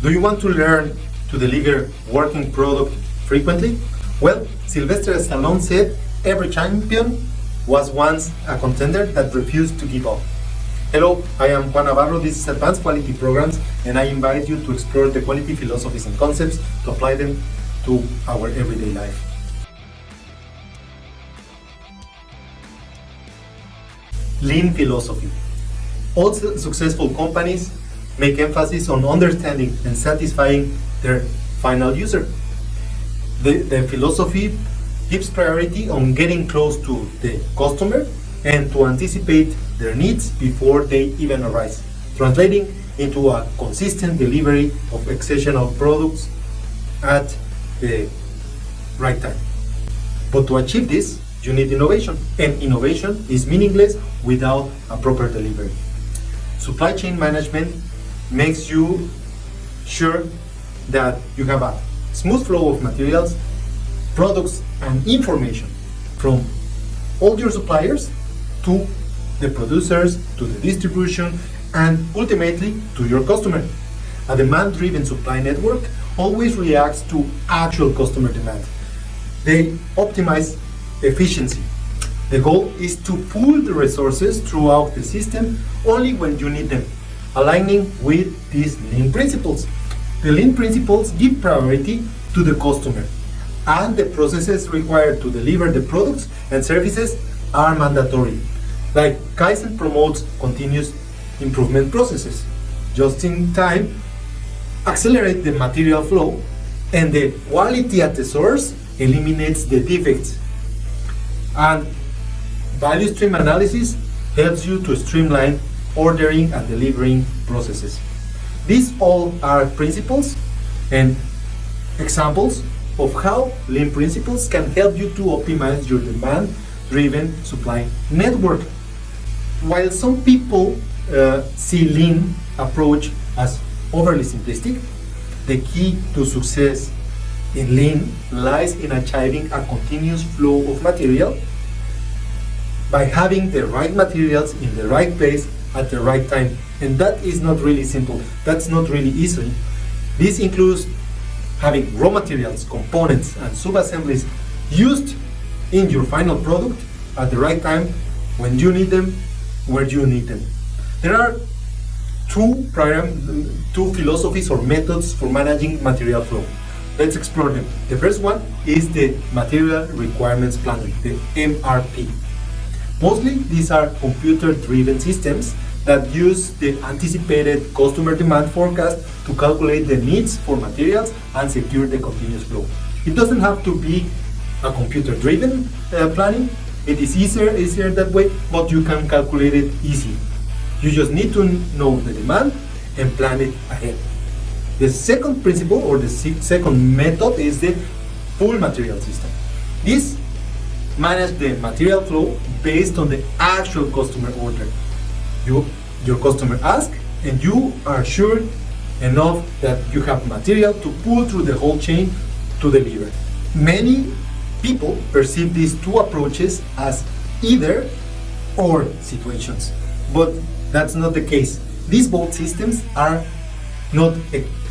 Do you want to learn to deliver working product frequently? Well, Sylvester Stallone said every champion was once a contender that refused to give up. Hello, I am Juan Navarro, this is Advanced Quality Programs, and I invite you to explore the quality philosophies and concepts to apply them to our everyday life. Lean philosophy. All successful companies make emphasis on understanding and satisfying their final user. The philosophy gives priority on getting close to the customer and to anticipate their needs before they even arise, translating into a consistent delivery of exceptional products at the right time. But to achieve this, you need innovation, and innovation is meaningless without a proper delivery. Supply chain management makes you sure that you have a smooth flow of materials, products, and information from all your suppliers to the producers, to the distribution, and ultimately to your customer. A demand-driven supply network always reacts to actual customer demand. They optimize efficiency. The goal is to pool the resources throughout the system only when you need them, aligning with these lean principles. The lean principles give priority to the customer, and the processes required to deliver the products and services are mandatory. Like Kaizen promotes continuous improvement processes. Just in time, accelerate the material flow, and the quality at the source eliminates the defects. And value stream analysis helps you to streamline ordering and delivering processes. These all are principles and examples of how lean principles can help you to optimize your demand-driven supply network. While some people see lean approach as overly simplistic, the key to success in lean lies in achieving a continuous flow of material by having the right materials in the right place at the right time. And that is not really simple. That's not really easy. This includes having raw materials, components, and sub-assemblies used in your final product at the right time, when you need them, where you need them. There are two philosophies or methods for managing material flow. Let's explore them. The first one is the Material Requirements Planning, the MRP. Mostly these are computer-driven systems that use the anticipated customer demand forecast to calculate the needs for materials and secure the continuous flow. It doesn't have to be a computer-driven planning. It is easier that way, but you can calculate it easy. You just need to know the demand and plan it ahead. The second principle or the second method is the pull material system. This manages the material flow based on the actual customer order. Your customer asks, and you are sure enough that you have material to pull through the whole chain to deliver. Many people perceive these two approaches as either or situations, but that's not the case. These both systems are not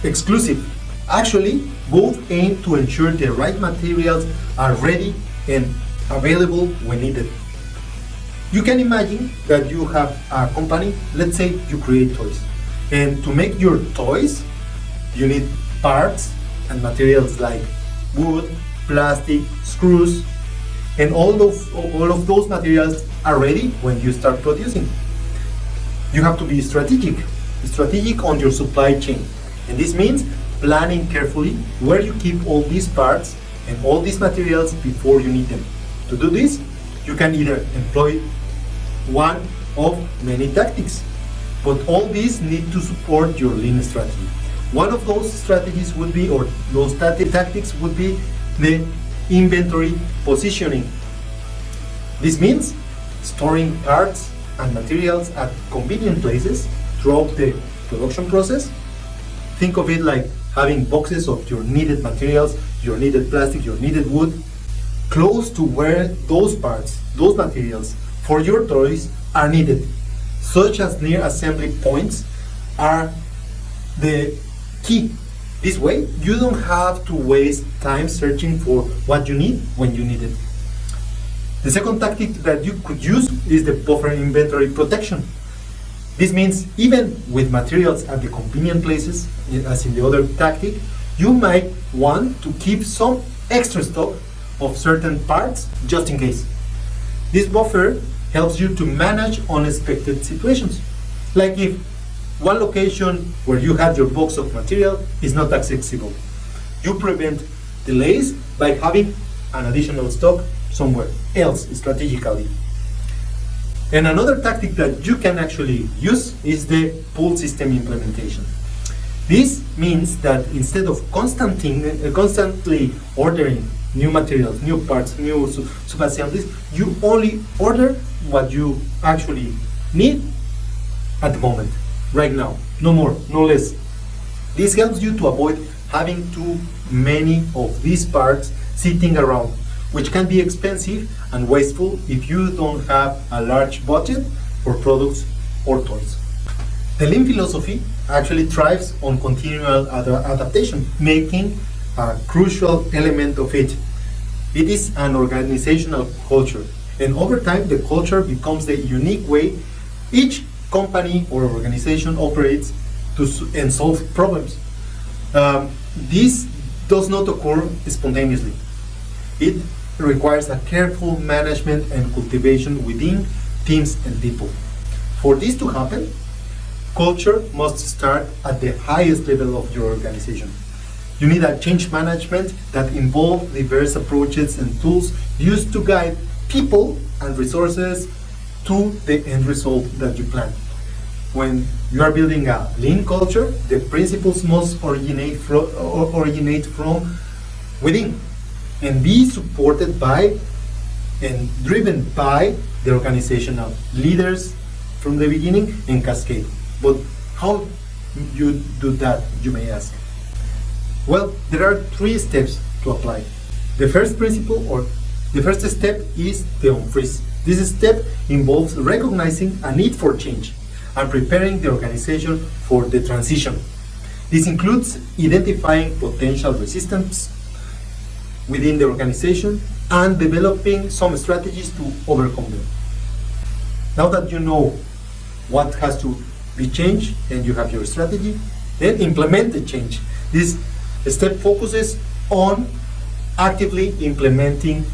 exclusive. Actually, both aim to ensure the right materials are ready and available when needed. You can imagine that you have a company, let's say you create toys. And to make your toys, you need parts and materials like wood, plastic, screws, and all of those materials are ready when you start producing. You have to be strategic on your supply chain. And this means planning carefully where you keep all these parts and all these materials before you need them. To do this, you can either employ one of many tactics, but all these need to support your lean strategy. One of those strategies would be, or those tactics would be, the inventory positioning. This means storing parts and materials at convenient places throughout the production process. Think of it like having boxes of your needed materials, your needed plastic, your needed wood, close to where those parts, those materials for your toys are needed. such as near assembly points, are the key. This way, you don't have to waste time searching for what you need when you need it. The second tactic that you could use is the buffer inventory protection. This means even with materials at the convenient places, as in the other tactic, you might want to keep some extra stock of certain parts just in case. This buffer helps you to manage unexpected situations. Like if one location where you had your box of material is not accessible. You prevent delays by having an additional stock somewhere else strategically. And another tactic that you can actually use is the pull system implementation. This means that instead of constantly ordering new materials, new parts, new sub-assemblies, you only order what you actually need at the moment, right now, no more, no less. This helps you to avoid having too many of these parts sitting around, which can be expensive and wasteful if you don't have a large budget for products or toys. The Lean philosophy actually thrives on continual adaptation, making a crucial element of it. It is an organizational culture, and over time the culture becomes the unique way each company or organization operates and solve problems. This does not occur spontaneously. It requires a careful management and cultivation within teams and people. For this to happen, culture must start at the highest level of your organization. You need a change management that involves diverse approaches and tools used to guide people and resources to the end result that you plan. When you are building a lean culture, the principles must originate from within and be supported by and driven by the organizational leaders from the beginning and cascade. But how you do that, you may ask? Well, there are 3 steps to apply. The first step is the unfreeze. This step involves recognizing a need for change and preparing the organization for the transition. This includes identifying potential resistance within the organization and developing some strategies to overcome them. Now that you know what has to be changed and you have your strategy, then implement the change. This step focuses on actively implementing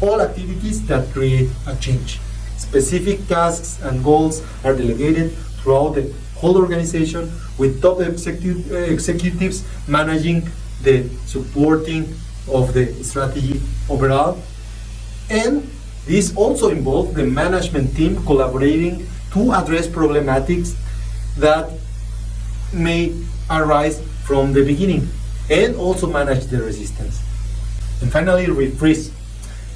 all activities that create a change. Specific tasks and goals are delegated throughout the whole organization, with top executives managing the supporting of the strategy overall. And this also involves the management team collaborating to address problematics that may arise from the beginning and also manage the resistance. And finally, refreeze.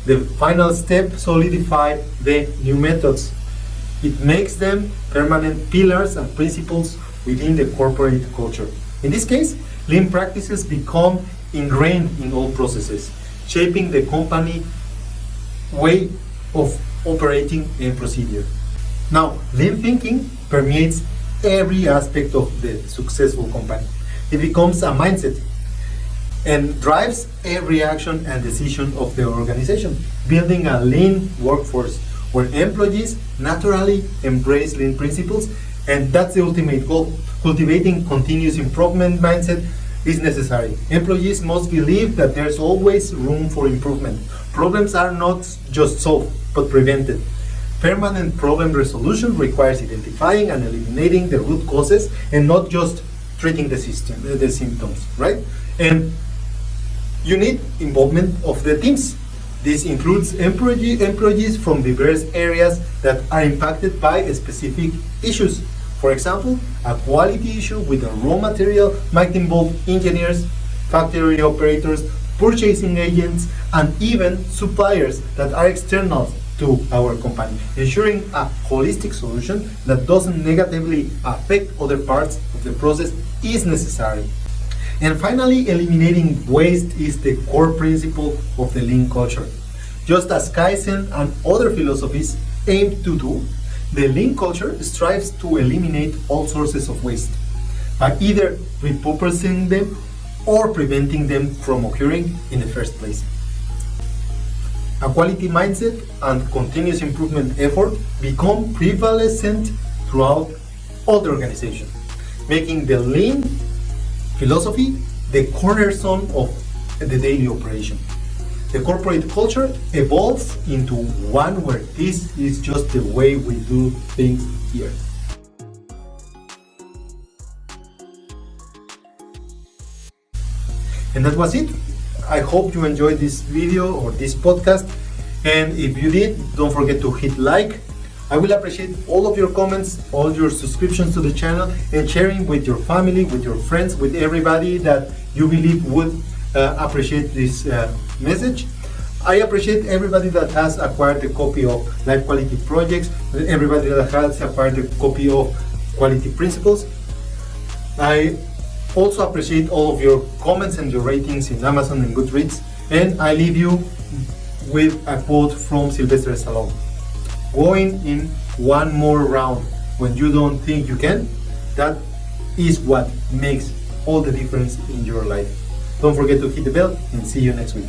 The final step solidifies the new methods. It makes them permanent pillars and principles within the corporate culture. In this case, lean practices become ingrained in all processes, shaping the company way of operating and procedure. Now, lean thinking permeates every aspect of the successful company. It becomes a mindset and drives every action and decision of the organization, building a lean workforce where employees naturally embrace lean principles, and that's the ultimate goal. Cultivating continuous improvement mindset is necessary. Employees must believe that there's always room for improvement. Problems are not just solved, but prevented. Permanent problem resolution requires identifying and eliminating the root causes and not just treating the symptoms, right? And you need involvement of the teams. This includes employees from diverse areas that are impacted by specific issues. For example, a quality issue with a raw material might involve engineers, factory operators, purchasing agents, and even suppliers that are external to our company. Ensuring a holistic solution that doesn't negatively affect other parts of the process is necessary. And finally, eliminating waste is the core principle of the lean culture. Just as Kaizen and other philosophies aim to do, The lean culture strives to eliminate all sources of waste by either repurposing them or preventing them from occurring in the first place. A quality mindset and continuous improvement effort become prevalent throughout all the organization, making the lean philosophy the cornerstone of the daily operation. The corporate culture evolves into one where this is just the way we do things here. And that was it. I hope you enjoyed this video or this podcast. And if you did, don't forget to hit like. I will appreciate all of your comments, all your subscriptions to the channel, and sharing with your family, with your friends, with everybody that you believe would appreciate this message. I appreciate everybody that has acquired a copy of Life Quality Projects, everybody that has acquired a copy of Quality Principles. I also appreciate all of your comments and your ratings in Amazon and Goodreads. And I leave you with a quote from Sylvester Stallone. Going in one more round when you don't think you can, that is what makes all the difference in your life. Don't forget to hit the bell and see you next week.